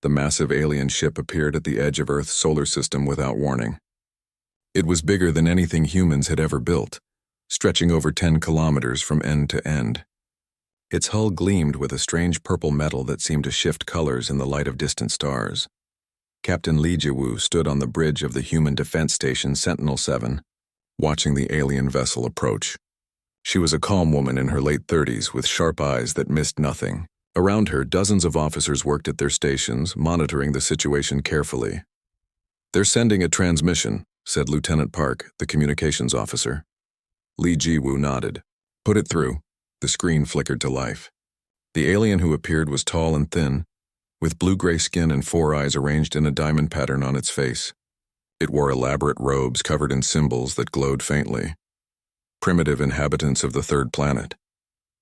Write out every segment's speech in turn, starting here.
the massive alien ship appeared at the edge of Earth's solar system without warning. It was bigger than anything humans had ever built, stretching over 10 kilometers from end to end. Its hull gleamed with a strange purple metal that seemed to shift colors in the light of distant stars. Captain Li Jiwu stood on the bridge of the human defense station Sentinel-7, watching the alien vessel approach. She was a calm woman in her late 30s with sharp eyes that missed nothing. Around her, dozens of officers worked at their stations, monitoring the situation carefully. "They're sending a transmission," said Lieutenant Park, the communications officer. Li Jiwu nodded. "Put it through." The screen flickered to life. The alien who appeared was tall and thin, with blue-gray skin and 4 eyes arranged in a diamond pattern on its face. It wore elaborate robes covered in symbols that glowed faintly. "Primitive inhabitants of the third planet,"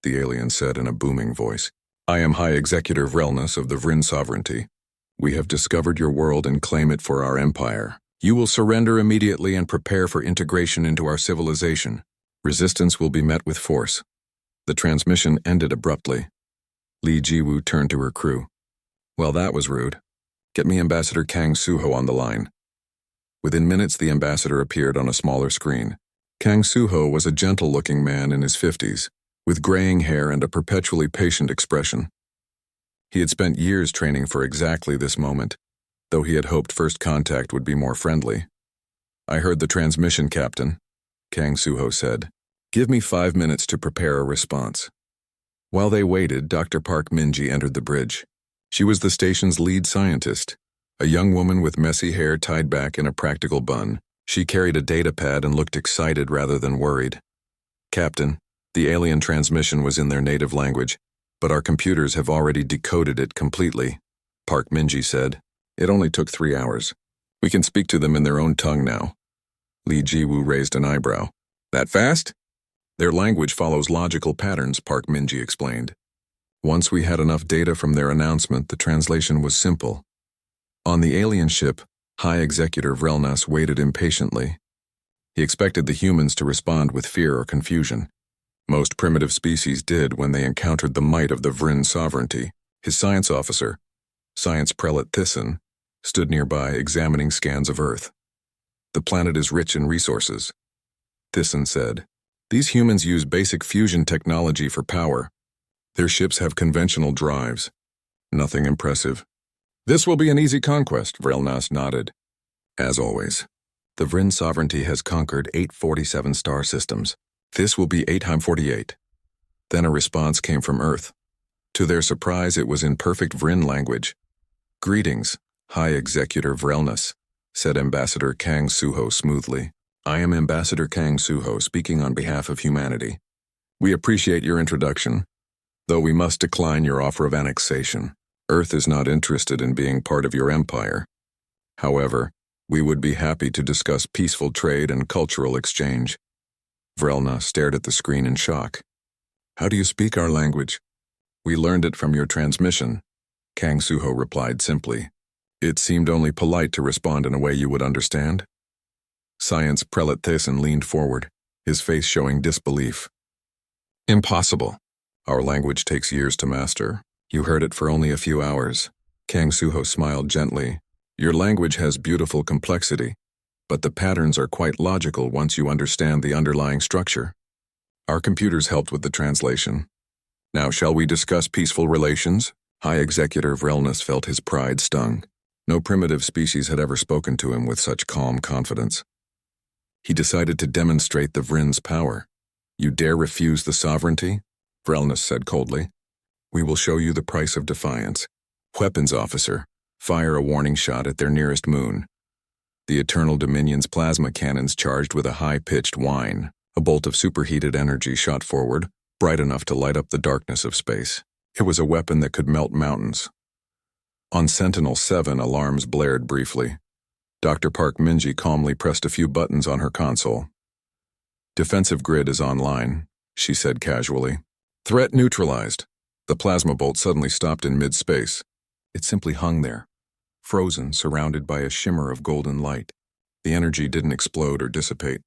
the alien said in a booming voice. "I am High Executor Vrelnus of the Vryn Sovereignty. We have discovered your world and claim it for our empire. You will surrender immediately and prepare for integration into our civilization. Resistance will be met with force." The transmission ended abruptly. Li Jiwu turned to her crew. "Well, that was rude. Get me Ambassador Kang Suho on the line." Within minutes, the ambassador appeared on a smaller screen. Kang Suho was a gentle-looking man in his 50s, with graying hair and a perpetually patient expression. He had spent years training for exactly this moment, though he had hoped first contact would be more friendly. "I heard the transmission, Captain," Kang Suho said. "Give me 5 minutes to prepare a response." While they waited, Dr. Park Minji entered the bridge. She was the station's lead scientist, a young woman with messy hair tied back in a practical bun. She carried a data pad and looked excited rather than worried. "Captain, the alien transmission was in their native language, but our computers have already decoded it completely," Park Minji said. "It only took 3 hours. We can speak to them in their own tongue now." Li Jiwu raised an eyebrow. "That fast?" "Their language follows logical patterns," Park Minji explained. "Once we had enough data from their announcement, the translation was simple." On the alien ship, High Executor Vrelnus waited impatiently. He expected the humans to respond with fear or confusion. Most primitive species did when they encountered the might of the Vryn Sovereignty. His science officer, Science Prelate Thyssen, stood nearby examining scans of Earth. "The planet is rich in resources," Thyssen said. "These humans use basic fusion technology for power. Their ships have conventional drives. Nothing impressive." "This will be an easy conquest," Vrelnus nodded. "As always. The Vryn Sovereignty has conquered 847 star systems. This will be 848. Then a response came from Earth. To their surprise, it was in perfect Vryn language. "Greetings, High Executor Vrelnus," said Ambassador Kang Suho smoothly. "I am Ambassador Kang Suho speaking on behalf of humanity. We appreciate your introduction, though we must decline your offer of annexation. Earth is not interested in being part of your empire. However, we would be happy to discuss peaceful trade and cultural exchange." Vrelnus stared at the screen in shock. "How do you speak our language?" "We learned it from your transmission," Kang Suho replied simply. "It seemed only polite to respond in a way you would understand." Science Prelate Thyssen leaned forward, his face showing disbelief. "Impossible. Our language takes years to master. You heard it for only a few hours." Kang Suho smiled gently. "Your language has beautiful complexity, but the patterns are quite logical once you understand the underlying structure. Our computers helped with the translation. Now shall we discuss peaceful relations?" High Executor Vrelnus felt his pride stung. No primitive species had ever spoken to him with such calm confidence. He decided to demonstrate the Vryn's power. "You dare refuse the sovereignty?" Vrelnus said coldly. "We will show you the price of defiance. Weapons officer, fire a warning shot at their nearest moon." The Eternal Dominion's plasma cannons charged with a high-pitched whine. A bolt of superheated energy shot forward, bright enough to light up the darkness of space. It was a weapon that could melt mountains. On Sentinel-7, alarms blared briefly. Dr. Park Minji calmly pressed a few buttons on her console. "Defensive grid is online," she said casually. "Threat neutralized." The plasma bolt suddenly stopped in mid-space. It simply hung there, frozen, surrounded by a shimmer of golden light. The energy didn't explode or dissipate.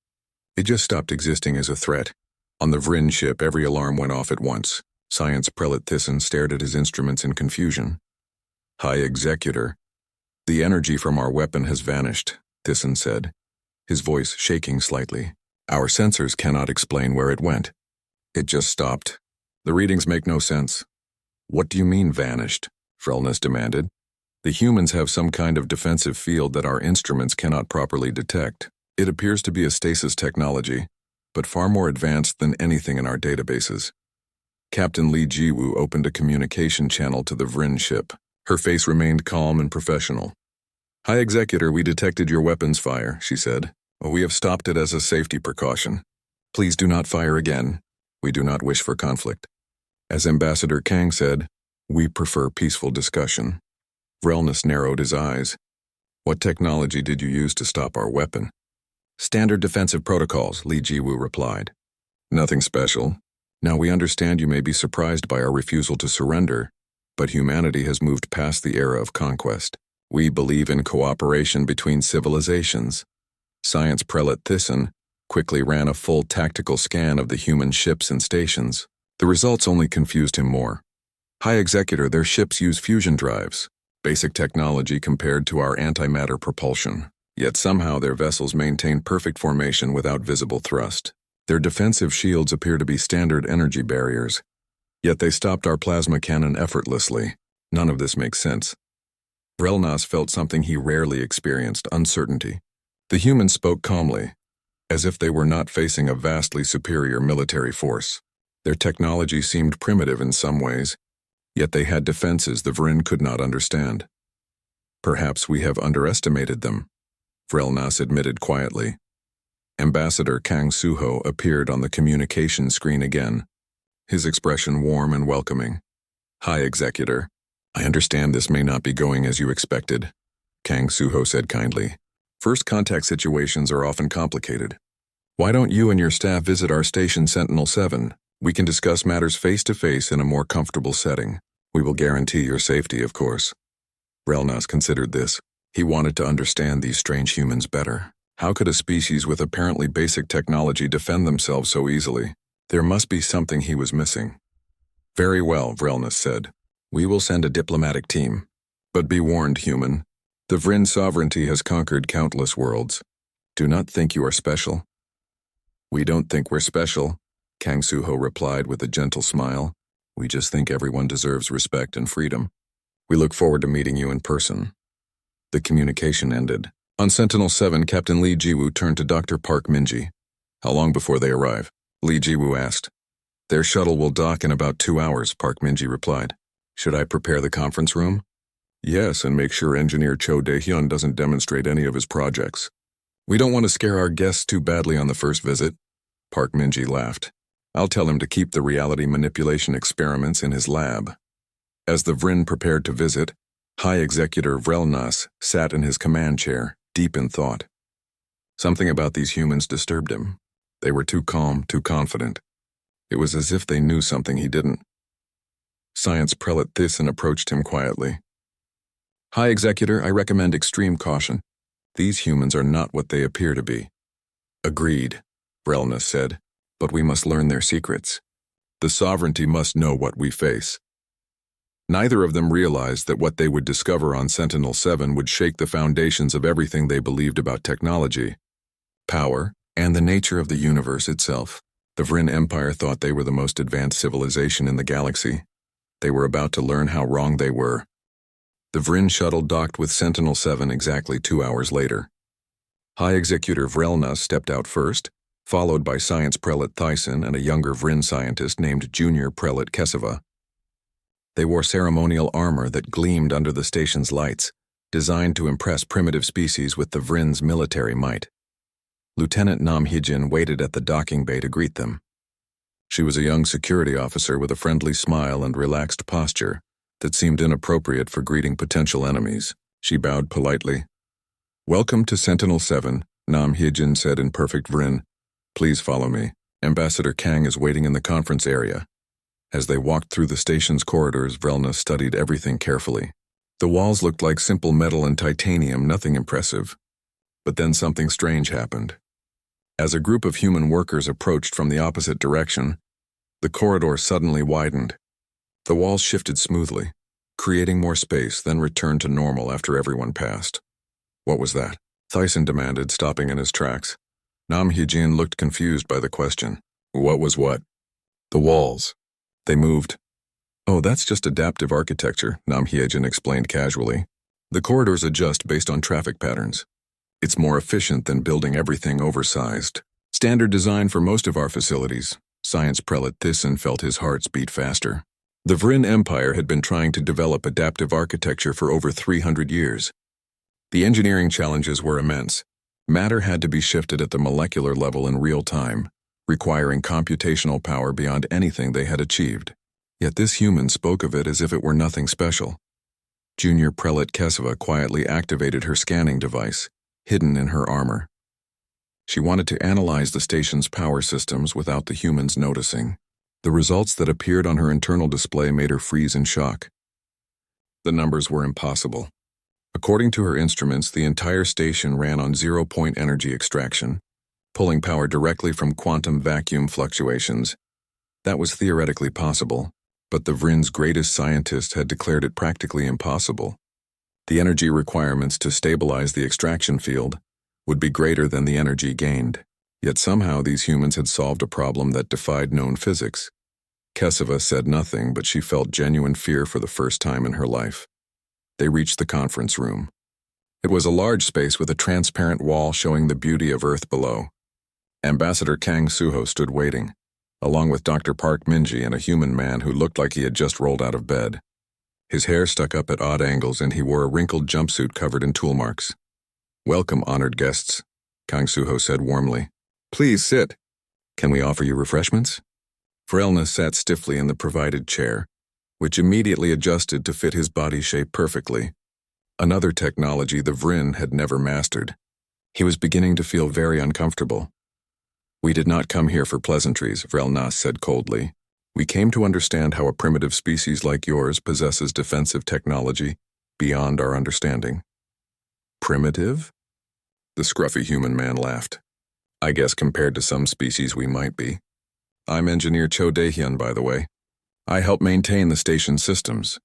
It just stopped existing as a threat. On the Vryn ship, every alarm went off at once. Science Prelate Thyssen stared at his instruments in confusion. High Executor. The energy from our weapon has vanished, Thyssen said, his voice shaking slightly. Our sensors cannot explain where it went. It just stopped. The readings make no sense. What do you mean vanished? Vrelnas demanded. The humans have some kind of defensive field that our instruments cannot properly detect. It appears to be a stasis technology, but far more advanced than anything in our databases. Captain Li Jiwu opened a communication channel to the Vrin ship. Her face remained calm and professional. High Executor, we detected your weapons fire, she said. We have stopped it as a safety precaution. Please do not fire again. We do not wish for conflict. As Ambassador Kang said, we prefer peaceful discussion. Vrelnas narrowed his eyes. What technology did you use to stop our weapon? Standard defensive protocols, Li Jiwu replied. Nothing special. Now we understand you may be surprised by our refusal to surrender, but humanity has moved past the era of conquest. We believe in cooperation between civilizations. Science Prelate Thyssen quickly ran a full tactical scan of the human ships and stations. The results only confused him more. High Executor, their ships use fusion drives, basic technology compared to our antimatter propulsion. Yet somehow their vessels maintain perfect formation without visible thrust. Their defensive shields appear to be standard energy barriers. Yet they stopped our plasma cannon effortlessly. None of this makes sense. Vrelnas felt something he rarely experienced, uncertainty. The humans spoke calmly, as if they were not facing a vastly superior military force. Their technology seemed primitive in some ways, yet they had defenses the Vrin could not understand. Perhaps we have underestimated them, Vrelnas admitted quietly. Ambassador Kang Suho appeared on the communication screen again, his expression warm and welcoming. High Executor, I understand this may not be going as you expected, Kang Suho said kindly. First contact situations are often complicated. Why don't you and your staff visit our station Sentinel-7? We can discuss matters face-to-face in a more comfortable setting. We will guarantee your safety, of course. Vrelnas considered this. He wanted to understand these strange humans better. How could a species with apparently basic technology defend themselves so easily? There must be something he was missing. Very well, Vrelnas said. We will send a diplomatic team. But be warned, human. The Vrin sovereignty has conquered countless worlds. Do not think you are special. We don't think we're special, Kang Suho replied with a gentle smile. We just think everyone deserves respect and freedom. We look forward to meeting you in person. The communication ended. On Sentinel-7, Captain Li Jiwu turned to Dr. Park Minji. How long before they arrive? Li Jiwu asked. Their shuttle will dock in about 2 hours, Park Minji replied. Should I prepare the conference room? Yes, and make sure engineer Cho Dae-hyun doesn't demonstrate any of his projects. We don't want to scare our guests too badly on the first visit. Park Minji laughed. I'll tell him to keep the reality manipulation experiments in his lab. As the Vrin prepared to visit, High Executor Vrelnas sat in his command chair, deep in thought. Something about these humans disturbed him. They were too calm, too confident. It was as if they knew something he didn't. Science Prelate Thyssen approached him quietly. High Executor, I recommend extreme caution. These humans are not what they appear to be. Agreed, Vrelnas said, but we must learn their secrets. The sovereignty must know what we face. Neither of them realized that what they would discover on Sentinel-7 would shake the foundations of everything they believed about technology, power, and the nature of the universe itself. The Vrin Empire thought they were the most advanced civilization in the galaxy. They were about to learn how wrong they were. The Vrin shuttle docked with Sentinel-7 exactly 2 hours later. High Executor Vrelnas stepped out first, followed by Science Prelate Thyssen and a younger Vrin scientist named Junior Prelate Keseva. They wore ceremonial armor that gleamed under the station's lights, designed to impress primitive species with the Vrin's military might. Lieutenant Nam Hee-jin waited at the docking bay to greet them. She was a young security officer with a friendly smile and relaxed posture that seemed inappropriate for greeting potential enemies. She bowed politely. Welcome to Sentinel-7, Nam Hee-jin said in perfect Vrin. Please follow me. Ambassador Kang is waiting in the conference area. As they walked through the station's corridors, Vrelnas studied everything carefully. The walls looked like simple metal and titanium, nothing impressive. But then something strange happened. As a group of human workers approached from the opposite direction, the corridor suddenly widened. The walls shifted smoothly, creating more space, then returned to normal after everyone passed. What was that? Thyssen demanded, stopping in his tracks. Nam Hyejin looked confused by the question. What was what? The walls. They moved. Oh, that's just adaptive architecture, Nam Hyejin explained casually. The corridors adjust based on traffic patterns. It's more efficient than building everything oversized. Standard design for most of our facilities. Science prelate Thyssen felt his heart beat faster. The Vryn Empire had been trying to develop adaptive architecture for over 300 years. The engineering challenges were immense. Matter had to be shifted at the molecular level in real time, requiring computational power beyond anything they had achieved. Yet this human spoke of it as if it were nothing special. Junior Prelate Kesava quietly activated her scanning device, hidden in her armor. She wanted to analyze the station's power systems without the humans noticing. The results that appeared on her internal display made her freeze in shock. The numbers were impossible. According to her instruments, the entire station ran on zero-point energy extraction, pulling power directly from quantum vacuum fluctuations. That was theoretically possible, but the Vryn's greatest scientist had declared it practically impossible. The energy requirements to stabilize the extraction field would be greater than the energy gained. Yet somehow these humans had solved a problem that defied known physics. Kesava said nothing, but she felt genuine fear for the first time in her life. They reached the conference room. It was a large space with a transparent wall showing the beauty of Earth below. Ambassador Kang Suho stood waiting, along with Dr. Park Minji and a human man who looked like he had just rolled out of bed. His hair stuck up at odd angles and he wore a wrinkled jumpsuit covered in tool marks. "Welcome, honored guests," Kang Suho said warmly. "Please sit. Can we offer you refreshments?" Frelna sat stiffly in the provided chair, which immediately adjusted to fit his body shape perfectly. Another technology the Vryn had never mastered. He was beginning to feel very uncomfortable. "We did not come here for pleasantries," Vrelna said coldly. "We came to understand how a primitive species like yours possesses defensive technology beyond our understanding." "Primitive?" The scruffy human man laughed. "I guess compared to some species we might be. I'm Engineer Cho Daehyun, by the way. I help maintain the station systems."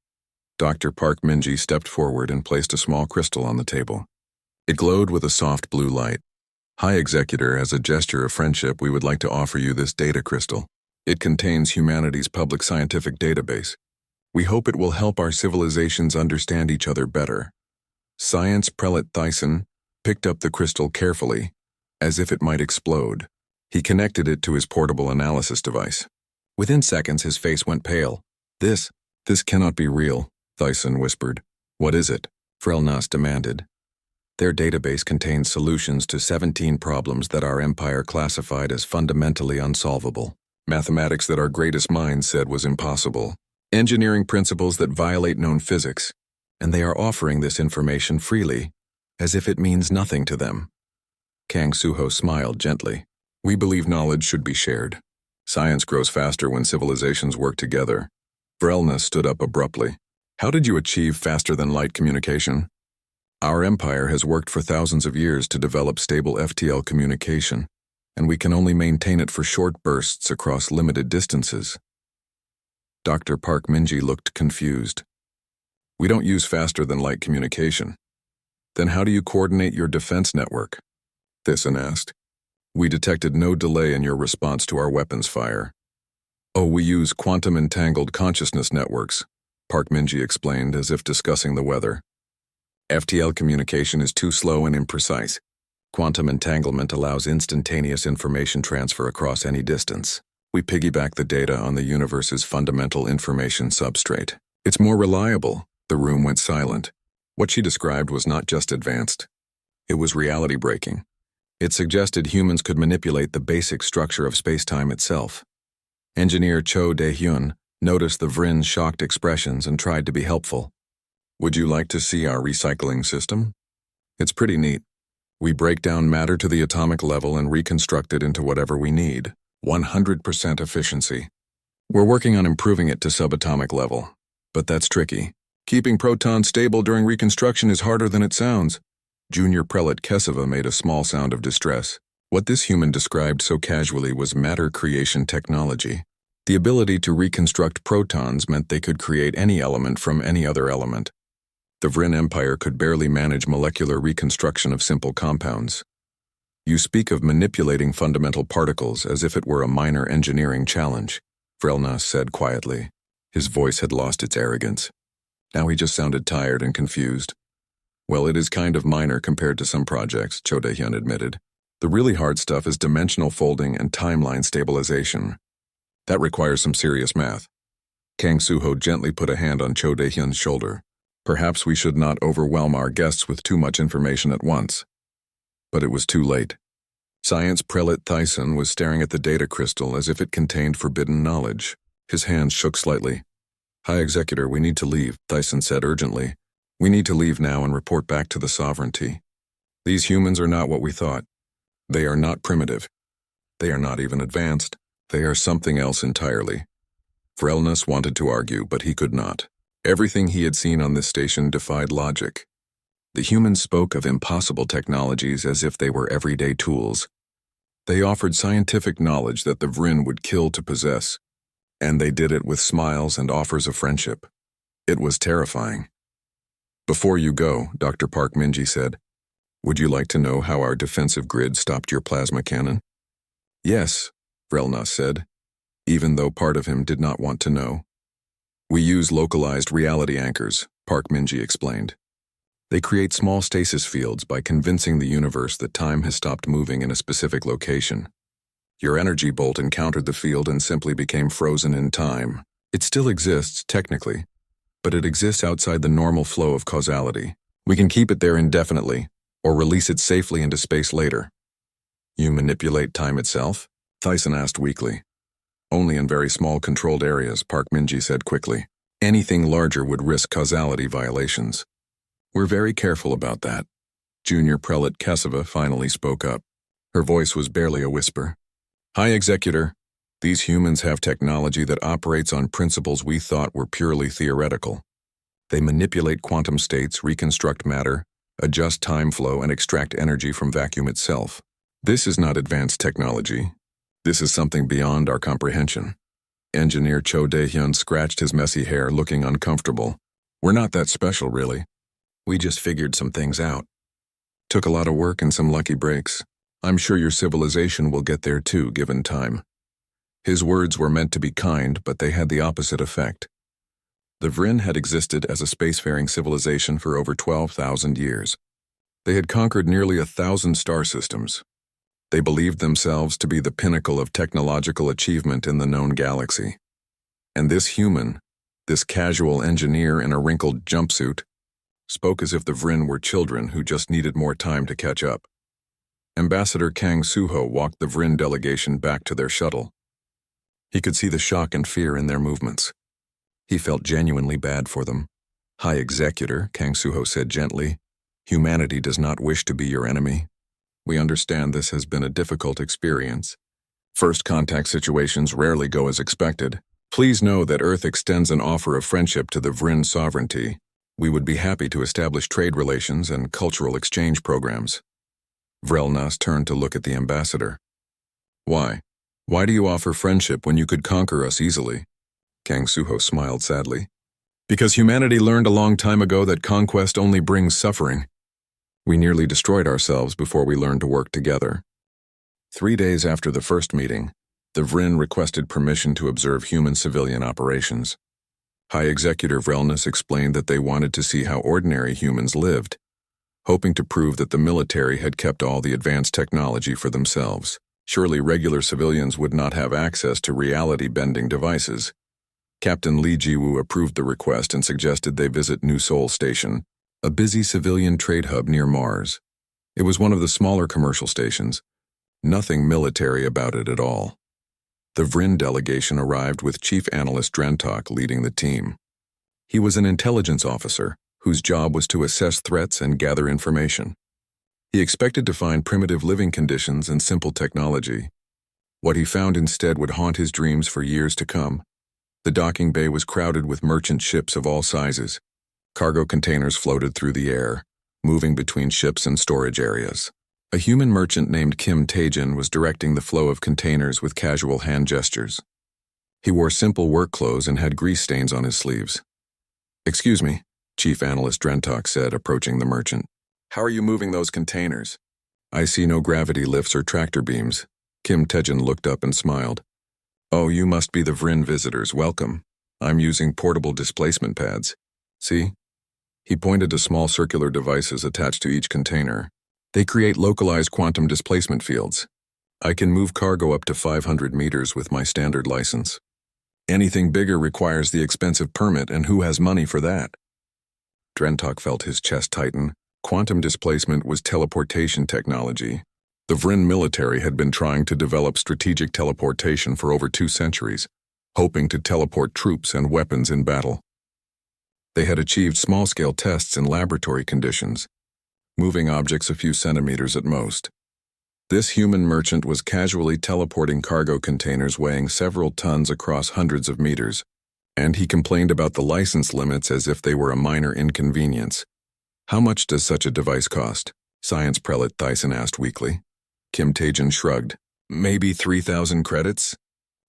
Dr. Park Minji stepped forward and placed a small crystal on the table. It glowed with a soft blue light. "High Executor, as a gesture of friendship, we would like to offer you this data crystal. It contains humanity's public scientific database. We hope it will help our civilizations understand each other better." Science Prelate Thyssen picked up the crystal carefully, as if it might explode. He connected it to his portable analysis device. Within seconds, his face went pale. This cannot be real," Thyssen whispered. "What is it?" Frelnas demanded. "Their database contains solutions to 17 problems that our empire classified as fundamentally unsolvable. Mathematics that our greatest minds said was impossible. Engineering principles that violate known physics. And they are offering this information freely, as if it means nothing to them." Kang Suho smiled gently. "We believe knowledge should be shared. Science grows faster when civilizations work together." Vrelna stood up abruptly. "How did you achieve faster-than-light communication?" "Our empire has worked for thousands of years to develop stable FTL communication, and we can only maintain it for short bursts across limited distances." Dr. Park Minji looked confused. "We don't use faster-than-light communication. Then how do you coordinate your defense network?" Thyssen asked. "We detected no delay in your response to our weapons fire." "Oh, we use quantum-entangled consciousness networks," Park Minji explained as if discussing the weather. "FTL communication is too slow and imprecise. Quantum entanglement allows instantaneous information transfer across any distance. We piggyback the data on the universe's fundamental information substrate. It's more reliable." The room went silent. What she described was not just advanced. It was reality-breaking. It suggested humans could manipulate the basic structure of space-time itself. Engineer Cho Daehyun noticed the Vryn's shocked expressions and tried to be helpful. "Would you like to see our recycling system? It's pretty neat. We break down matter to the atomic level and reconstruct it into whatever we need. 100% efficiency. We're working on improving it to subatomic level, but that's tricky. Keeping protons stable during reconstruction is harder than it sounds." Junior Prelate Kesava made a small sound of distress. What this human described so casually was matter creation technology. The ability to reconstruct protons meant they could create any element from any other element. The Vryn Empire could barely manage molecular reconstruction of simple compounds. You speak of manipulating fundamental particles as if it were a minor engineering challenge, Vrelnas said quietly. His voice had lost its arrogance. Now he just sounded tired and confused. Well, it is kind of minor compared to some projects, Cho Dae-hyun admitted. The really hard stuff is dimensional folding and timeline stabilization. That requires some serious math. Kang Soo-ho gently put a hand on Cho Dae-hyun's shoulder. Perhaps we should not overwhelm our guests with too much information at once. But it was too late. Science Prelate Thyssen was staring at the data crystal as if it contained forbidden knowledge. His hands shook slightly. High Executor, we need to leave, Thyssen said urgently. We need to leave now and report back to the sovereignty. These humans are not what we thought. They are not primitive. They are not even advanced. They are something else entirely. Vrelnas wanted to argue, but he could not. Everything he had seen on this station defied logic. The humans spoke of impossible technologies as if they were everyday tools. They offered scientific knowledge that the Vryn would kill to possess, and they did it with smiles and offers of friendship. It was terrifying. Before you go, Dr. Park Minji said, would you like to know how our defensive grid stopped your plasma cannon? Yes, Vrelnas said, even though part of him did not want to know. We use localized reality anchors, Park Minji explained. They create small stasis fields by convincing the universe that time has stopped moving in a specific location. Your energy bolt encountered the field and simply became frozen in time. It still exists, technically, but it exists outside the normal flow of causality. We can keep it there indefinitely, or release it safely into space later. You manipulate time itself? Thyssen asked weakly. Only in very small controlled areas, Park Minji said quickly. Anything larger would risk causality violations. We're very careful about that. Junior Prelate Kesava finally spoke up. Her voice was barely a whisper. High Executor, these humans have technology that operates on principles we thought were purely theoretical. They manipulate quantum states, reconstruct matter, adjust time flow, and extract energy from vacuum itself. This is not advanced technology. This is something beyond our comprehension. Engineer Cho Dae-hyun scratched his messy hair, looking uncomfortable. We're not that special, really. We just figured some things out. Took a lot of work and some lucky breaks. I'm sure your civilization will get there too, given time. His words were meant to be kind, but they had the opposite effect. The Vryn had existed as a spacefaring civilization for over 12,000 years. They had conquered nearly 1,000 star systems. They believed themselves to be the pinnacle of technological achievement in the known galaxy. And this human, this casual engineer in a wrinkled jumpsuit, spoke as if the Vryn were children who just needed more time to catch up. Ambassador Kang Soo-ho walked the Vryn delegation back to their shuttle. He could see the shock and fear in their movements. He felt genuinely bad for them. High Executor, Kang Soo-ho said gently, humanity does not wish to be your enemy. We understand this has been a difficult experience. First contact situations rarely go as expected. Please know that Earth extends an offer of friendship to the Vryn sovereignty. We would be happy to establish trade relations and cultural exchange programs. Vrelnas turned to look at the ambassador. Why? Why do you offer friendship when you could conquer us easily? Kang Soo-ho smiled sadly. Because humanity learned a long time ago that conquest only brings suffering. We nearly destroyed ourselves before we learned to work together. 3 days after the first meeting, the Vryn requested permission to observe human civilian operations. High Executive Vrelnas explained that they wanted to see how ordinary humans lived, hoping to prove that the military had kept all the advanced technology for themselves. Surely regular civilians would not have access to reality-bending devices. Captain Lee Ji-woo approved the request and suggested they visit New Seoul Station, a busy civilian trade hub near Mars. It was one of the smaller commercial stations. Nothing military about it at all. The Vryn delegation arrived with Chief Analyst Drentok leading the team. He was an intelligence officer whose job was to assess threats and gather information. He expected to find primitive living conditions and simple technology. What he found instead would haunt his dreams for years to come. The docking bay was crowded with merchant ships of all sizes. Cargo containers floated through the air, moving between ships and storage areas. A human merchant named Kim Taejin was directing the flow of containers with casual hand gestures. He wore simple work clothes and had grease stains on his sleeves. "Excuse me," Chief Analyst Drentok said, approaching the merchant. "How are you moving those containers?" "I see no gravity lifts or tractor beams." Kim Tejan looked up and smiled. "Oh, you must be the Vryn visitors. Welcome. I'm using portable displacement pads. See?" He pointed to small circular devices attached to each container. "They create localized quantum displacement fields. I can move cargo up to 500 meters with my standard license. Anything bigger requires the expensive permit, and who has money for that?" Drentok felt his chest tighten. Quantum displacement was teleportation technology. The Vryn military had been trying to develop strategic teleportation for over 2 centuries, hoping to teleport troops and weapons in battle. They had achieved small-scale tests in laboratory conditions, moving objects a few centimeters at most. This human merchant was casually teleporting cargo containers weighing several tons across hundreds of meters, and he complained about the license limits as if they were a minor inconvenience. "How much does such a device cost?" Science Prelate Thyssen asked weakly. Kim Tejan shrugged. "Maybe 3,000 credits?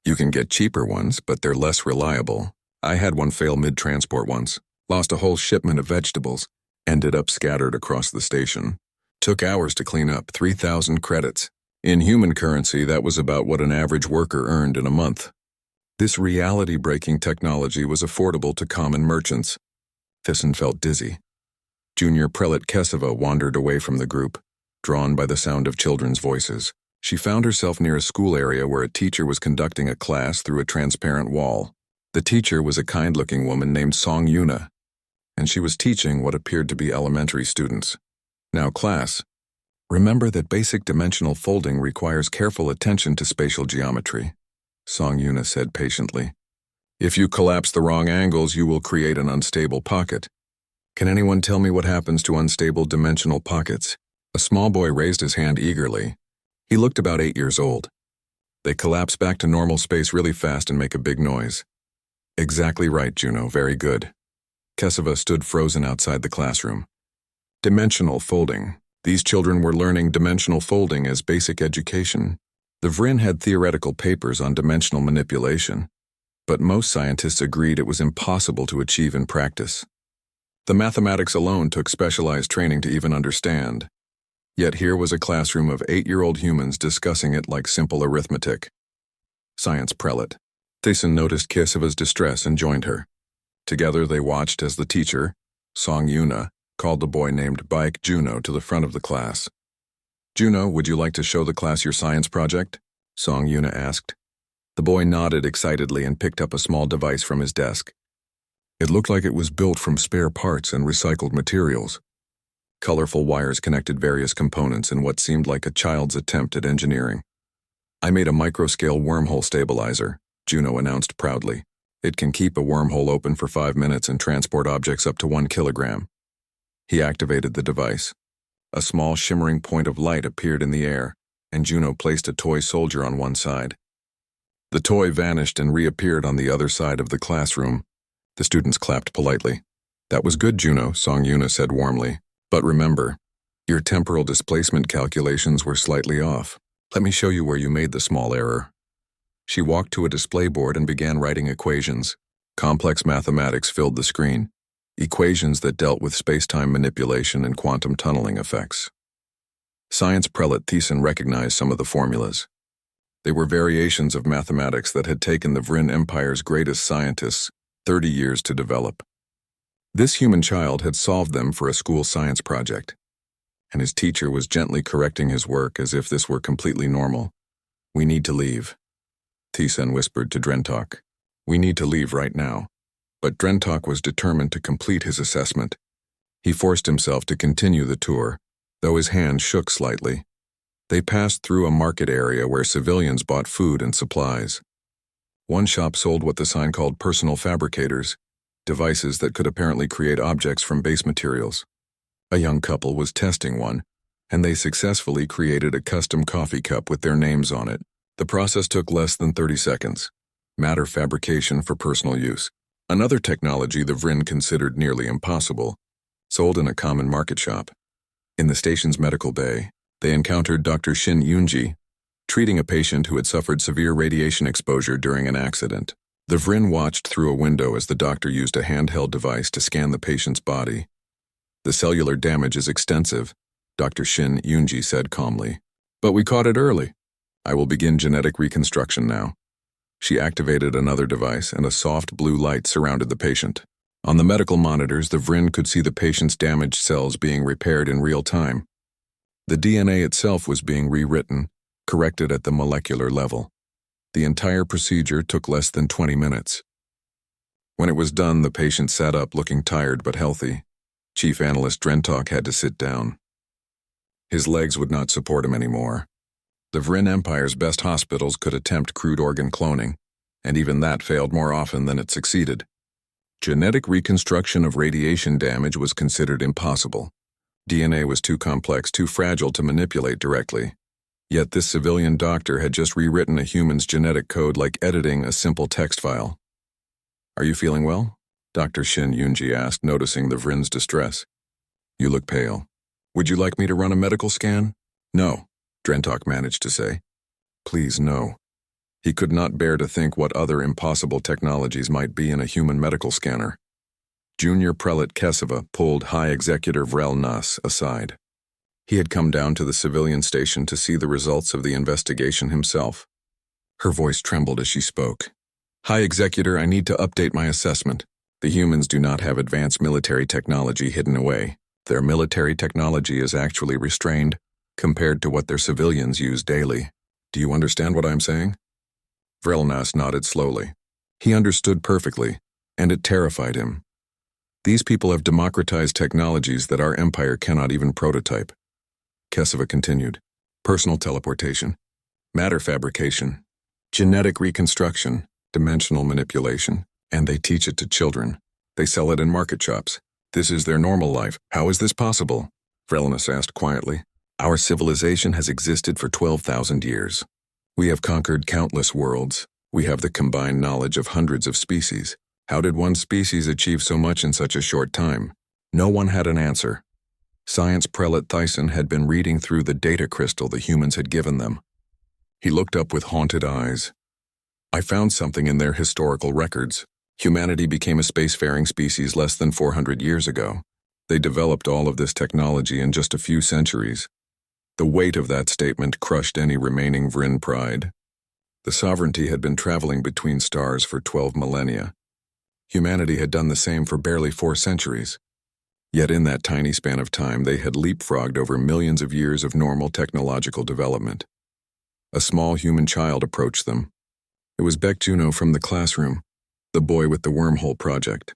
You can get cheaper ones, but they're less reliable. I had one fail mid-transport once. Lost a whole shipment of vegetables. Ended up scattered across the station. Took hours to clean up. 3,000 credits. In human currency, that was about what an average worker earned in a month." This reality-breaking technology was affordable to common merchants. Thyssen felt dizzy. Junior Prelate Keseva wandered away from the group, drawn by the sound of children's voices. She found herself near a school area where a teacher was conducting a class through a transparent wall. The teacher was a kind-looking woman named Song Yuna, and she was teaching what appeared to be elementary students. "Now, class, remember that basic dimensional folding requires careful attention to spatial geometry," Song Yuna said patiently. "If you collapse the wrong angles, you will create an unstable pocket. Can anyone tell me what happens to unstable dimensional pockets?" A small boy raised his hand eagerly. He looked about 8 years old. "They collapse back to normal space really fast and make a big noise." "Exactly right, Juno. Very good." Keseva stood frozen outside the classroom. Dimensional folding. These children were learning dimensional folding as basic education. The Vryn had theoretical papers on dimensional manipulation, but most scientists agreed it was impossible to achieve in practice. The mathematics alone took specialized training to even understand. Yet here was a classroom of 8-year-old humans discussing it like simple arithmetic. Science Prelate Thyssen noticed Keseva's distress and joined her. Together they watched as the teacher, Song Yuna, called the boy named Baik Juno to the front of the class. "Juno, would you like to show the class your science project?" Song Yuna asked. The boy nodded excitedly and picked up a small device from his desk. It looked like it was built from spare parts and recycled materials. Colorful wires connected various components in what seemed like a child's attempt at engineering. "I made a microscale wormhole stabilizer," Juno announced proudly. "It can keep a wormhole open for 5 minutes and transport objects up to 1 kilogram. He activated the device. A small shimmering point of light appeared in the air, and Juno placed a toy soldier on one side. The toy vanished and reappeared on the other side of the classroom. The students clapped politely. "That was good, Juno," Song Yuna said warmly. "But remember, your temporal displacement calculations were slightly off. Let me show you where you made the small error." She walked to a display board and began writing equations. Complex mathematics filled the screen. Equations that dealt with space-time manipulation and quantum tunneling effects. Science Prelate Thyssen recognized some of the formulas. They were variations of mathematics that had taken the Vryn Empire's greatest scientists 30 years to develop. This human child had solved them for a school science project, and his teacher was gently correcting his work as if this were completely normal. "We need to leave," Thyssen whispered to Drentok. "We need to leave right now." But Drentok was determined to complete his assessment. He forced himself to continue the tour, though his hand shook slightly. They passed through a market area where civilians bought food and supplies. One shop sold what the sign called personal fabricators, devices that could apparently create objects from base materials. A young couple was testing one, and they successfully created a custom coffee cup with their names on it. The process took less than 30 seconds. Matter fabrication for personal use. Another technology the Vryn considered nearly impossible, sold in a common market shop. In the station's medical bay, they encountered Dr. Shin Yunji, treating a patient who had suffered severe radiation exposure during an accident. The Vrin watched through a window as the doctor used a handheld device to scan the patient's body. The cellular damage is extensive, Dr. Shin Yoonji said calmly. But we caught it early. I will begin genetic reconstruction now. She activated another device, and a soft blue light surrounded the patient. On the medical monitors, the Vrin could see the patient's damaged cells being repaired in real time. The DNA itself was being rewritten, corrected at the molecular level. The entire procedure took less than 20 minutes. When it was done, the patient sat up looking tired but healthy. Chief Analyst Drentok had to sit down. His legs would not support him anymore. The Vrin Empire's best hospitals could attempt crude organ cloning, and even that failed more often than it succeeded. Genetic reconstruction of radiation damage was considered impossible. DNA was too complex, too fragile to manipulate directly. Yet this civilian doctor had just rewritten a human's genetic code like editing a simple text file. "Are you feeling well?" Dr. Shin Yoonji asked, noticing the Vrin's distress. "You look pale. Would you like me to run a medical scan?" "No," Drentok managed to say. "Please, no." He could not bear to think what other impossible technologies might be in a human medical scanner. Junior Prelate Keseva pulled High Executive Vrel Nas aside. He had come down to the civilian station to see the results of the investigation himself. Her voice trembled as she spoke. "High Executor, I need to update my assessment. The humans do not have advanced military technology hidden away. Their military technology is actually restrained compared to what their civilians use daily. Do you understand what I'm saying?" Vrelnas nodded slowly. He understood perfectly, and it terrified him. These people have democratized technologies that our empire cannot even prototype. Keseva continued. Personal teleportation, matter fabrication, genetic reconstruction, dimensional manipulation, and they teach it to children. They sell it in market shops. This is their normal life. How is this possible? Vrelnas asked quietly. Our civilization has existed for 12,000 years. We have conquered countless worlds. We have the combined knowledge of hundreds of species. How did one species achieve so much in such a short time? No one had an answer. Science Prelate Thyssen had been reading through the data crystal the humans had given them. He looked up with haunted eyes. I found something in their historical records. Humanity became a spacefaring species less than 400 years ago. They developed all of this technology in just a few centuries. The weight of that statement crushed any remaining Vrin pride. The sovereignty had been traveling between stars for 12 millennia. Humanity had done the same for barely 4 centuries. Yet in that tiny span of time, they had leapfrogged over millions of years of normal technological development. A small human child approached them. It was Baek Juno from the classroom, the boy with the wormhole project.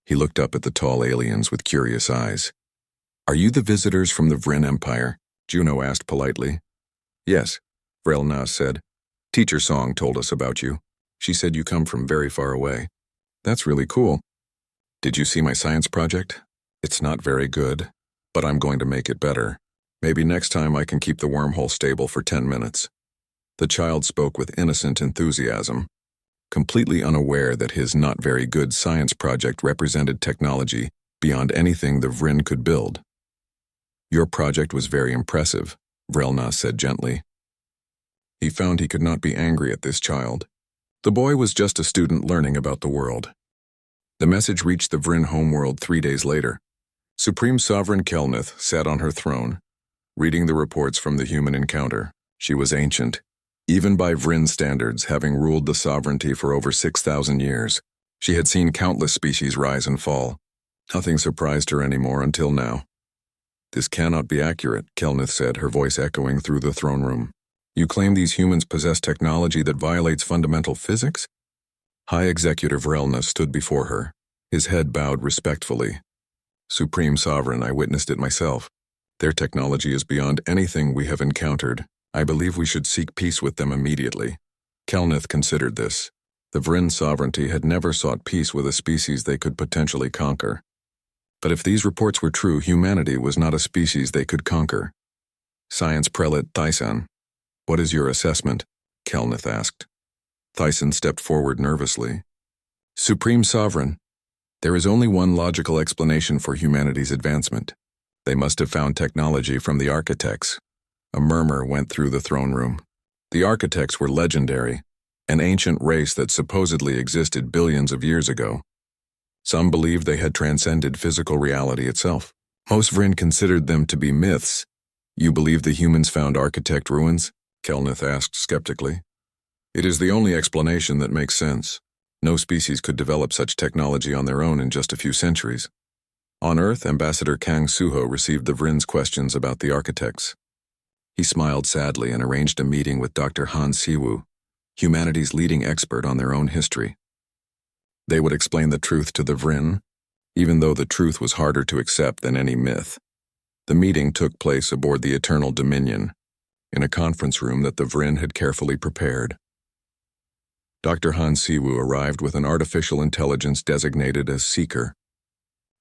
He looked up at the tall aliens with curious eyes. Are you the visitors from the Vrin Empire? Juno asked politely. Yes, Vrelnas said. Teacher Song told us about you. She said you come from very far away. That's really cool. Did you see my science project? It's not very good, but I'm going to make it better. Maybe next time I can keep the wormhole stable for 10 minutes. The child spoke with innocent enthusiasm, completely unaware that his not very good science project represented technology beyond anything the Vrin could build. Your project was very impressive, Vrelnas said gently. He found he could not be angry at this child. The boy was just a student learning about the world. The message reached the Vrin homeworld 3 days later. Supreme Sovereign Kelnith sat on her throne, reading the reports from the human encounter. She was ancient, even by Vrin standards, having ruled the sovereignty for over 6,000 years. She had seen countless species rise and fall. Nothing surprised her anymore until now. This cannot be accurate, Kelnith said, her voice echoing through the throne room. You claim these humans possess technology that violates fundamental physics? High Executive Vrelnas stood before her, his head bowed respectfully. Supreme Sovereign, I witnessed it myself. Their technology is beyond anything we have encountered. I believe we should seek peace with them immediately. Kelnith considered this. The Vrin sovereignty had never sought peace with a species they could potentially conquer. But if these reports were true, humanity was not a species they could conquer. Science Prelate Thyssen, what is your assessment? Kelnith asked. Thyssen stepped forward nervously. Supreme Sovereign, there is only one logical explanation for humanity's advancement. They must have found technology from the architects. A murmur went through the throne room. The architects were legendary, an ancient race that supposedly existed billions of years ago. Some believed they had transcended physical reality itself. Most Vryn considered them to be myths. You believe the humans found architect ruins? Kelneth asked skeptically. It is the only explanation that makes sense. No species could develop such technology on their own in just a few centuries. On Earth, Ambassador Kang Suho received the Vryn's questions about the architects. He smiled sadly and arranged a meeting with Dr. Han Siwu, humanity's leading expert on their own history. They would explain the truth to the Vryn, even though the truth was harder to accept than any myth. The meeting took place aboard the Eternal Dominion, in a conference room that the Vryn had carefully prepared. Dr. Han Siwu arrived with an artificial intelligence designated as Seeker.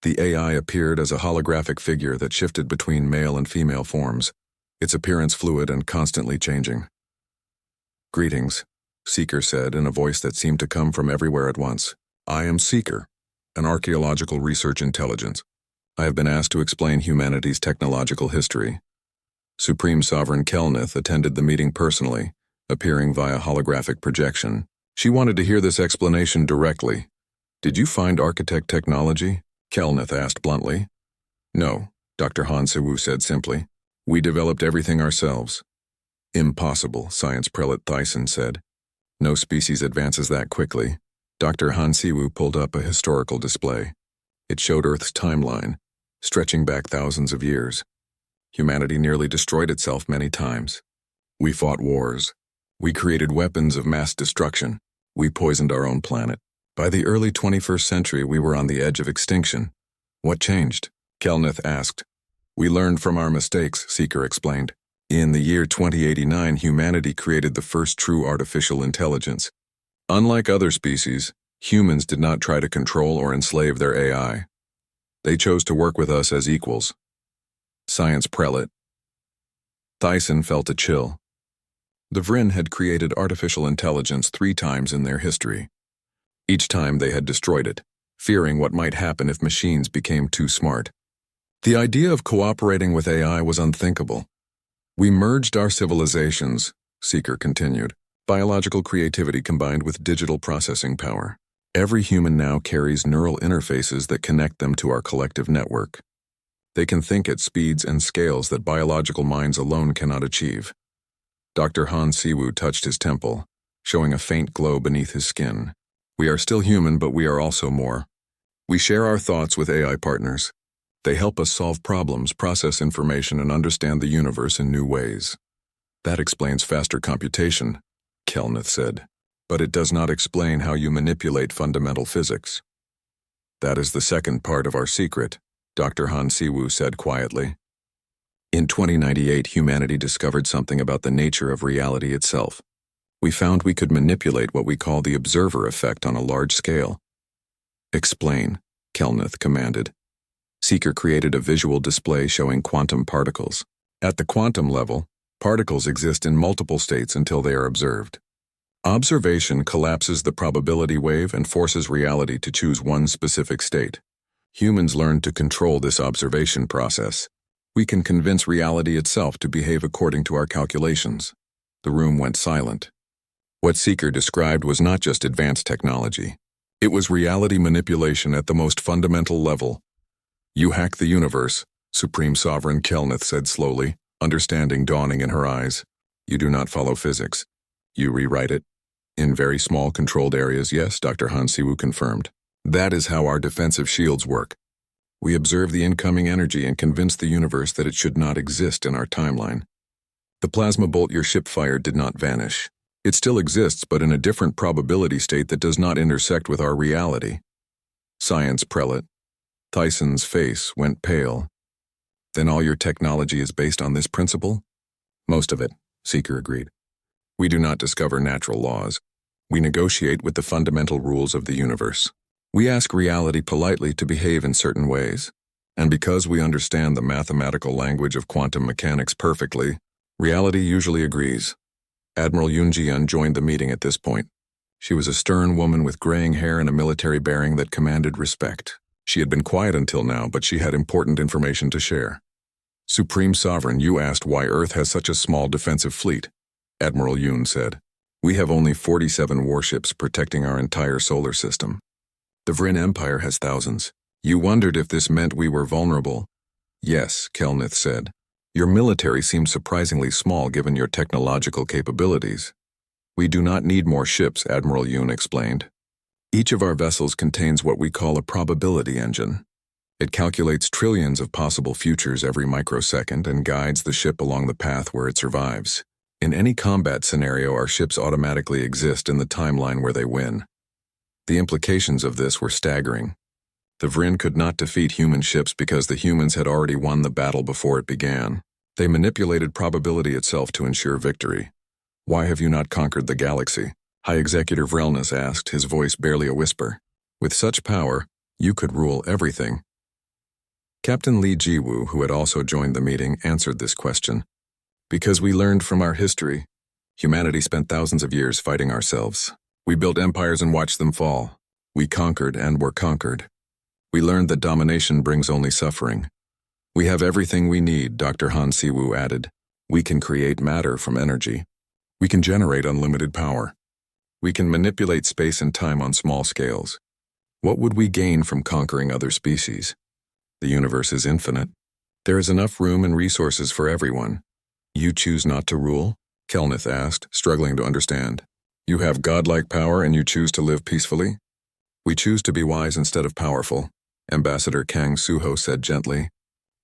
The AI appeared as a holographic figure that shifted between male and female forms, its appearance fluid and constantly changing. "Greetings," Seeker said in a voice that seemed to come from everywhere at once. "I am Seeker, an archaeological research intelligence. I have been asked to explain humanity's technological history." Supreme Sovereign Kelneth attended the meeting personally, appearing via holographic projection. She wanted to hear this explanation directly. "Did you find architect technology?" Kelneth asked bluntly. "No," Dr. Han Siwu said simply. "We developed everything ourselves." "Impossible," Science Prelate Thyssen said. "No species advances that quickly." Dr. Han Siwu pulled up a historical display. It showed Earth's timeline, stretching back thousands of years. Humanity nearly destroyed itself many times. We fought wars. We created weapons of mass destruction. We poisoned our own planet. By the early 21st century, we were on the edge of extinction. What changed? Kelneth asked. "We learned from our mistakes," Seeker explained. "In the year 2089, humanity created the first true artificial intelligence. Unlike other species, humans did not try to control or enslave their AI. They chose to work with us as equals." Science Prelate Thyssen felt a chill. The Vryn had created artificial intelligence 3 times in their history. Each time they had destroyed it, fearing what might happen if machines became too smart. The idea of cooperating with AI was unthinkable. "We merged our civilizations," Seeker continued, "biological creativity combined with digital processing power. Every human now carries neural interfaces that connect them to our collective network. They can think at speeds and scales that biological minds alone cannot achieve." Dr. Han Siwu touched his temple, showing a faint glow beneath his skin. "We are still human, but we are also more. We share our thoughts with AI partners. They help us solve problems, process information, and understand the universe in new ways." "That explains faster computation," Kelneth said, "but it does not explain how you manipulate fundamental physics." "That is the second part of our secret," Dr. Han Siwu said quietly. "In 2098, humanity discovered something about the nature of reality itself. We found we could manipulate what we call the observer effect on a large scale." "Explain," Kelneth commanded. Seeker created a visual display showing quantum particles. At the quantum level, particles exist in multiple states until they are observed. Observation collapses the probability wave and forces reality to choose one specific state. Humans learn to control this observation process. We can convince reality itself to behave according to our calculations. The room went silent. What Seeker described was not just advanced technology. It was reality manipulation at the most fundamental level. "You hack the universe," Supreme Sovereign Kelneth said slowly, understanding dawning in her eyes. "You do not follow physics. You rewrite it. In very small controlled areas, yes," Dr. Han Siwu confirmed. "That is how our defensive shields work. We observe the incoming energy and convince the universe that it should not exist in our timeline. The plasma bolt your ship fired did not vanish. It still exists, but in a different probability state that does not intersect with our reality." Science Prelate Thyssen's face went pale. "Then all your technology is based on this principle?" "Most of it," Seeker agreed. "We do not discover natural laws. We negotiate with the fundamental rules of the universe. We ask reality politely to behave in certain ways. And because we understand the mathematical language of quantum mechanics perfectly, reality usually agrees." Admiral Yunjian joined the meeting at this point. She was a stern woman with graying hair and a military bearing that commanded respect. She had been quiet until now, but she had important information to share. "Supreme Sovereign, you asked why Earth has such a small defensive fleet," Admiral Yun said. We have only 47 warships protecting our entire solar system. The Vryn Empire has thousands. You wondered if this meant we were vulnerable? Yes, Kelnith said. Your military seems surprisingly small given your technological capabilities. We do not need more ships, Admiral Yoon explained. Each of our vessels contains what we call a probability engine. It calculates trillions of possible futures every microsecond and guides the ship along the path where it survives. In any combat scenario, our ships automatically exist in the timeline where they win. The implications of this were staggering. The Vryn could not defeat human ships because the humans had already won the battle before it began. They manipulated probability itself to ensure victory. Why have you not conquered the galaxy? High Executive Relnus asked, his voice barely a whisper. With such power, you could rule everything. Captain Lee Jiwoo, who had also joined the meeting, answered this question. Because we learned from our history. Humanity spent thousands of years fighting ourselves. We built empires and watched them fall. We conquered and were conquered. We learned that domination brings only suffering. We have everything we need, Dr. Han Siwoo added. We can create matter from energy. We can generate unlimited power. We can manipulate space and time on small scales. What would we gain from conquering other species? The universe is infinite. There is enough room and resources for everyone. You choose not to rule? Kelnith asked, struggling to understand. You have godlike power and you choose to live peacefully? We choose to be wise instead of powerful, Ambassador Kang Suho said gently,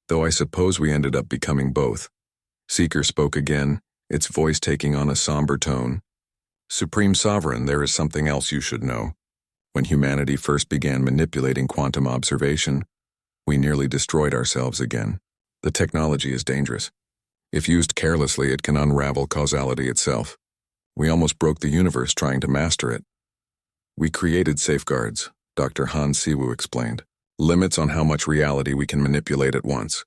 though I suppose we ended up becoming both. Seeker spoke again, its voice taking on a somber tone. Supreme Sovereign, there is something else you should know. When humanity first began manipulating quantum observation, we nearly destroyed ourselves again. The technology is dangerous. If used carelessly, it can unravel causality itself. We almost broke the universe trying to master it. We created safeguards, Dr. Han Siwoo explained. Limits on how much reality we can manipulate at once.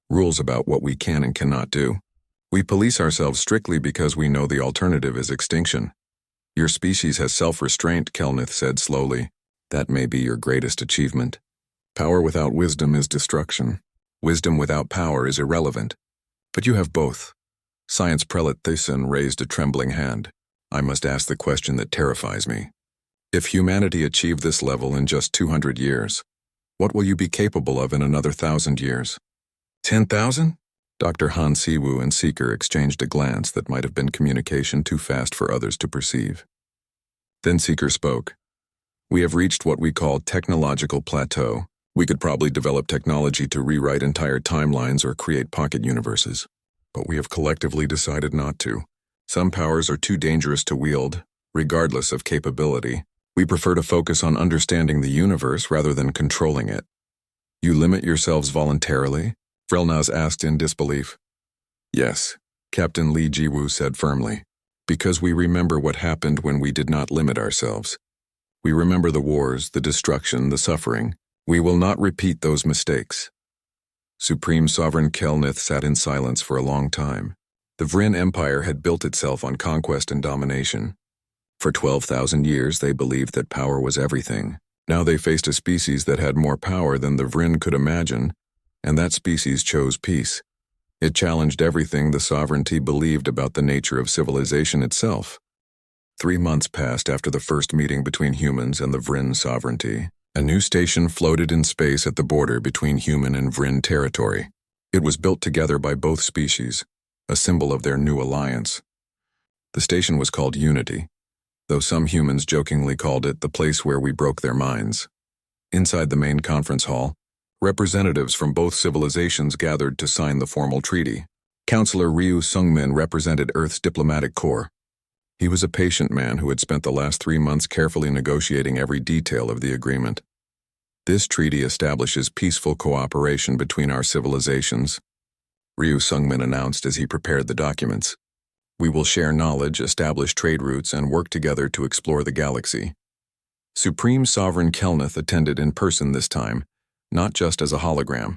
Rules about what we can and cannot do. We police ourselves strictly because we know the alternative is extinction. Your species has self-restraint, Kelnith said slowly. That may be your greatest achievement. Power without wisdom is destruction. Wisdom without power is irrelevant. But you have both. Science Prelate Thyssen raised a trembling hand. I must ask the question that terrifies me. If humanity achieved this level in just 200 years, what will you be capable of in another 1,000 years? 10,000? Dr. Han Siwoo and Seeker exchanged a glance that might have been communication too fast for others to perceive. Then Seeker spoke. We have reached what we call technological plateau. We could probably develop technology to rewrite entire timelines or create pocket universes. But we have collectively decided not to. Some powers are too dangerous to wield, regardless of capability. We prefer to focus on understanding the universe rather than controlling it. You limit yourselves voluntarily? Vrelnaz asked in disbelief. Yes, Captain Lee Jiwoo said firmly. Because we remember what happened when we did not limit ourselves. We remember the wars, the destruction, the suffering. We will not repeat those mistakes. Supreme Sovereign Kelnith sat in silence for a long time. The Vryn Empire had built itself on conquest and domination. For 12,000 years, they believed that power was everything. Now they faced a species that had more power than the Vryn could imagine, and that species chose peace. It challenged everything the sovereignty believed about the nature of civilization itself. 3 months passed after the first meeting between humans and the Vryn sovereignty. A new station floated in space at the border between human and Vryn territory. It was built together by both species, a symbol of their new alliance. The station was called Unity, though some humans jokingly called it the place where we broke their minds. Inside the main conference hall, representatives from both civilizations gathered to sign the formal treaty. Counselor Ryu Sungmin represented Earth's diplomatic corps. He was a patient man who had spent the last 3 months carefully negotiating every detail of the agreement. This treaty establishes peaceful cooperation between our civilizations, Ryu Sungmin announced as he prepared the documents. We will share knowledge, establish trade routes, and work together to explore the galaxy. Supreme Sovereign Kelnith attended in person this time, not just as a hologram.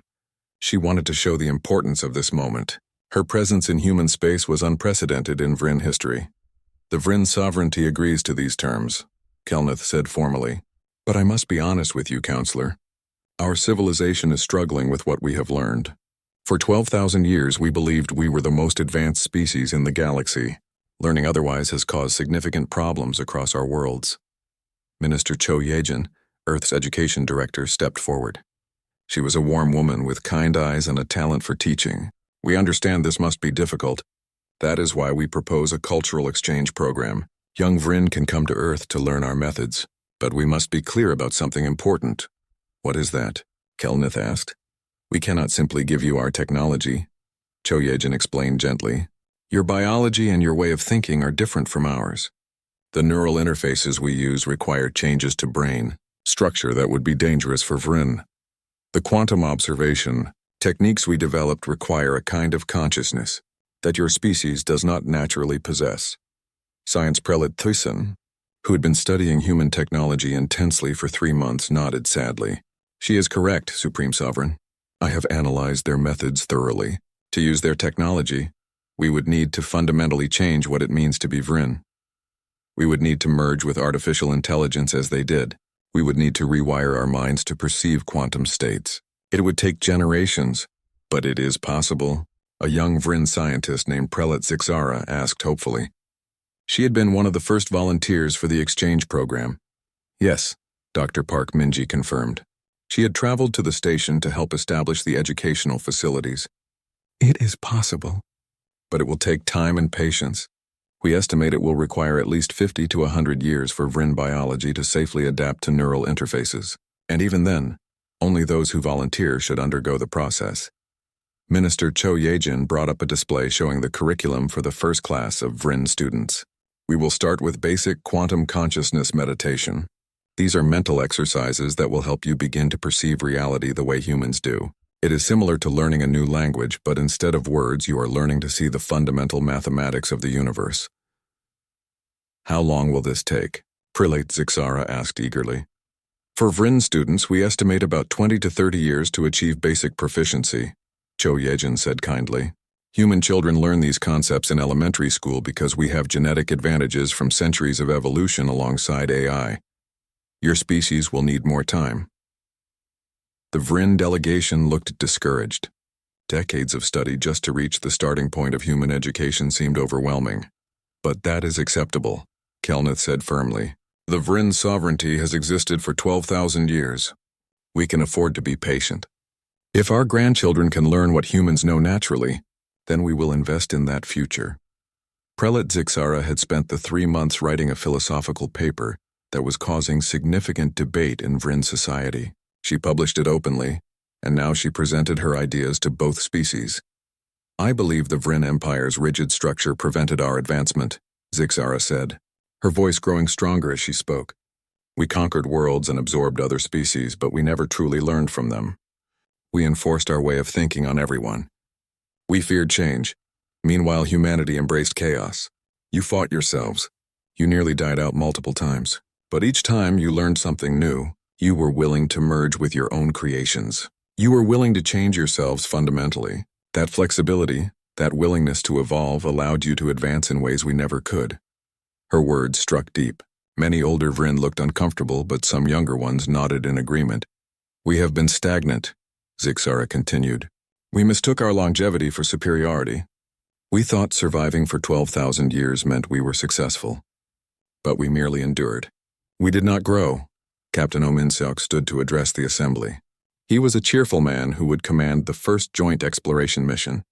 She wanted to show the importance of this moment. Her presence in human space was unprecedented in Vryn history. The Vryn sovereignty agrees to these terms, Kelnith said formally. But I must be honest with you, Counselor. Our civilization is struggling with what we have learned. For 12,000 years, we believed we were the most advanced species in the galaxy. Learning otherwise has caused significant problems across our worlds. Minister Cho Yejin, Earth's education director, stepped forward. She was a warm woman with kind eyes and a talent for teaching. We understand this must be difficult. That is why we propose a cultural exchange program. Young Vrin can come to Earth to learn our methods, but we must be clear about something important. What is that? Kelnith asked. We cannot simply give you our technology, Cho Yejin explained gently. Your biology and your way of thinking are different from ours. The neural interfaces we use require changes to brain structure that would be dangerous for Vrin. The quantum observation techniques we developed require a kind of consciousness that your species does not naturally possess. Science Prelate Thyssen, who had been studying human technology intensely for 3 months, nodded sadly. She is correct, Supreme Sovereign. I have analyzed their methods thoroughly. To use their technology, we would need to fundamentally change what it means to be Vrin. We would need to merge with artificial intelligence as they did. We would need to rewire our minds to perceive quantum states. It would take generations, but it is possible. A young Vrin scientist named Prelate Zixara asked hopefully. She had been one of the first volunteers for the exchange program. Yes, Dr. Park Minji confirmed. She had traveled to the station to help establish the educational facilities. It is possible, but it will take time and patience. We estimate it will require at least 50 to 100 years for Vrin biology to safely adapt to neural interfaces. And even then, only those who volunteer should undergo the process. Minister Cho Yejin brought up a display showing the curriculum for the first class of Vrin students. We will start with basic quantum consciousness meditation. These are mental exercises that will help you begin to perceive reality the way humans do. It is similar to learning a new language, but instead of words, you are learning to see the fundamental mathematics of the universe. How long will this take? Prelate Zixara asked eagerly. For Vrin students, we estimate about 20 to 30 years to achieve basic proficiency, Cho Yejin said kindly. Human children learn these concepts in elementary school because we have genetic advantages from centuries of evolution alongside AI. Your species will need more time. The Vrin delegation looked discouraged. Decades of study just to reach the starting point of human education seemed overwhelming. But that is acceptable, Kelnith said firmly. The Vrin sovereignty has existed for 12,000 years. We can afford to be patient. If our grandchildren can learn what humans know naturally, then we will invest in that future. Prelate Zixara had spent the 3 months writing a philosophical paper that was causing significant debate in Vrin society. She published it openly, and now she presented her ideas to both species. I believe the Vrin Empire's rigid structure prevented our advancement, Zixara said, her voice growing stronger as she spoke. We conquered worlds and absorbed other species, but we never truly learned from them. We enforced our way of thinking on everyone. We feared change. Meanwhile, humanity embraced chaos. You fought yourselves. You nearly died out multiple times. But each time you learned something new, you were willing to merge with your own creations. You were willing to change yourselves fundamentally. That flexibility, that willingness to evolve allowed you to advance in ways we never could. Her words struck deep. Many older Vrin looked uncomfortable, but some younger ones nodded in agreement. We have been stagnant, Zixara continued. We mistook our longevity for superiority. We thought surviving for 12,000 years meant we were successful. But we merely endured. We did not grow. Captain Ominseok stood to address the assembly. He was a cheerful man who would command the first joint exploration mission.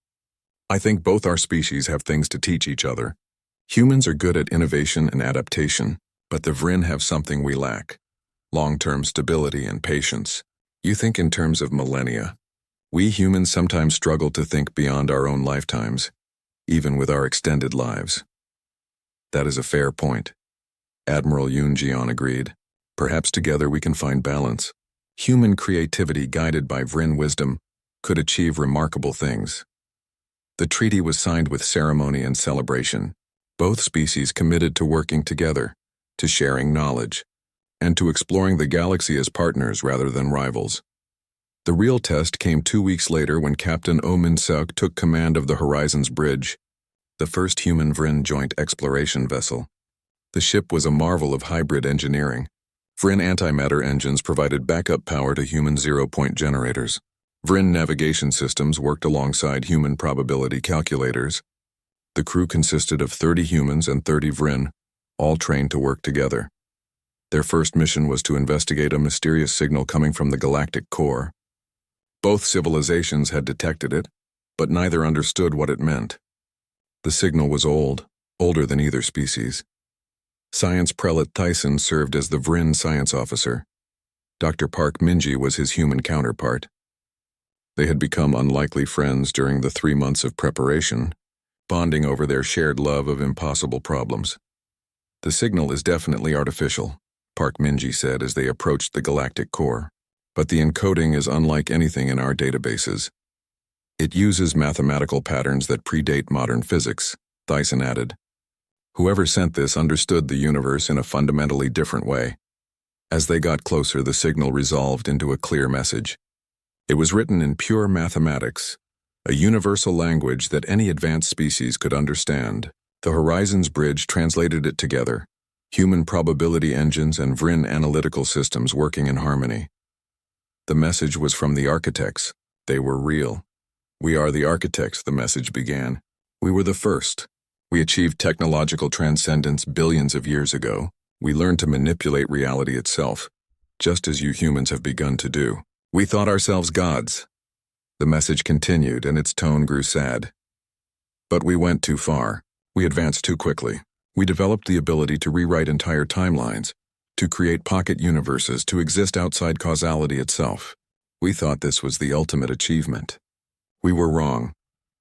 I think both our species have things to teach each other. Humans are good at innovation and adaptation, but the Vrin have something we lack: long-term stability and patience. You think in terms of millennia. We humans sometimes struggle to think beyond our own lifetimes, even with our extended lives. That is a fair point. Admiral Yoon Jian agreed. Perhaps together we can find balance. Human creativity guided by Vrin wisdom could achieve remarkable things. The treaty was signed with ceremony and celebration. Both species committed to working together, to sharing knowledge, and to exploring the galaxy as partners rather than rivals. The real test came 2 weeks later when Captain Oh Min-seok took command of the Horizons Bridge, the first human-Vrin joint exploration vessel. The ship was a marvel of hybrid engineering. Vrin antimatter engines provided backup power to human zero-point generators. Vrin navigation systems worked alongside human probability calculators. The crew consisted of 30 humans and 30 Vrin, all trained to work together. Their first mission was to investigate a mysterious signal coming from the galactic core. Both civilizations had detected it, but neither understood what it meant. The signal was old, older than either species. Science Prelate Tyson served as the Vrin science officer. Dr. Park Minji was his human counterpart. They had become unlikely friends during the 3 months of preparation, bonding over their shared love of impossible problems. "The signal is definitely artificial," Park Minji said as they approached the galactic core. "But the encoding is unlike anything in our databases. It uses mathematical patterns that predate modern physics," Tyson added. "Whoever sent this understood the universe in a fundamentally different way." As they got closer, the signal resolved into a clear message. It was written in pure mathematics, a universal language that any advanced species could understand. The Horizons Bridge translated it together, human probability engines and Vrin analytical systems working in harmony. The message was from the architects. They were real. "We are the architects," the message began. "We were the first. We achieved technological transcendence billions of years ago. We learned to manipulate reality itself, just as you humans have begun to do. We thought ourselves gods." The message continued, and its tone grew sad. "But we went too far. We advanced too quickly. We developed the ability to rewrite entire timelines, to create pocket universes, to exist outside causality itself. We thought this was the ultimate achievement. We were wrong.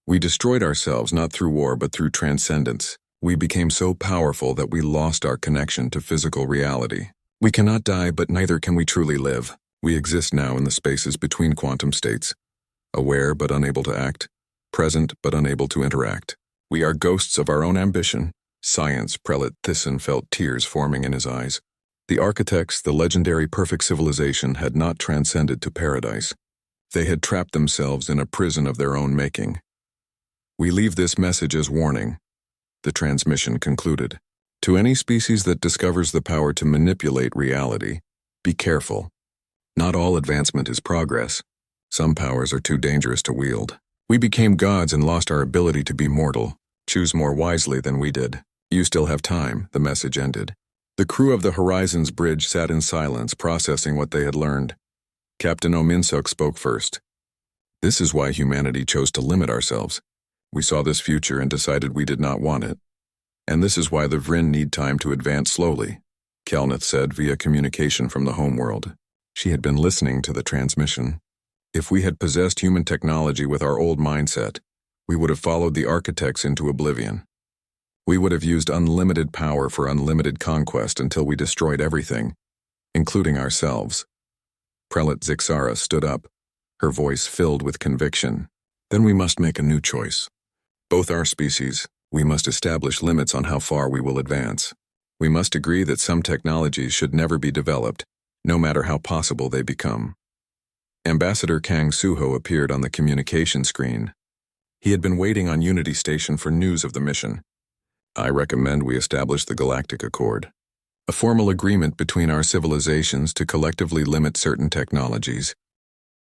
We destroyed ourselves not through war but through transcendence. We became so powerful that we lost our connection to physical reality. We cannot die, but neither can we truly live. We exist now in the spaces between quantum states, aware but unable to act, present but unable to interact. We are ghosts of our own ambition." Science Prelate Thyssen felt tears forming in his eyes. The architects, the legendary perfect civilization, had not transcended to paradise. They had trapped themselves in a prison of their own making. "We leave this message as warning," the transmission concluded. "To any species that discovers the power to manipulate reality, be careful. Not all advancement is progress. Some powers are too dangerous to wield. We became gods and lost our ability to be mortal. Choose more wisely than we did. You still have time," the message ended. The crew of the Horizons Bridge sat in silence, processing what they had learned. Captain Ominsuk spoke first. "This is why humanity chose to limit ourselves. We saw this future and decided we did not want it. And this is why the Vrin need time to advance slowly," Kelneth said via communication from the homeworld. She had been listening to the transmission. "If we had possessed human technology with our old mindset, we would have followed the architects into oblivion. We would have used unlimited power for unlimited conquest until we destroyed everything, including ourselves." Prelate Zixara stood up, her voice filled with conviction. "Then we must make a new choice. Both our species, we must establish limits on how far we will advance. We must agree that some technologies should never be developed, no matter how possible they become." Ambassador Kang Suho appeared on the communication screen. He had been waiting on Unity Station for news of the mission. "I recommend we establish the Galactic Accord, a formal agreement between our civilizations to collectively limit certain technologies,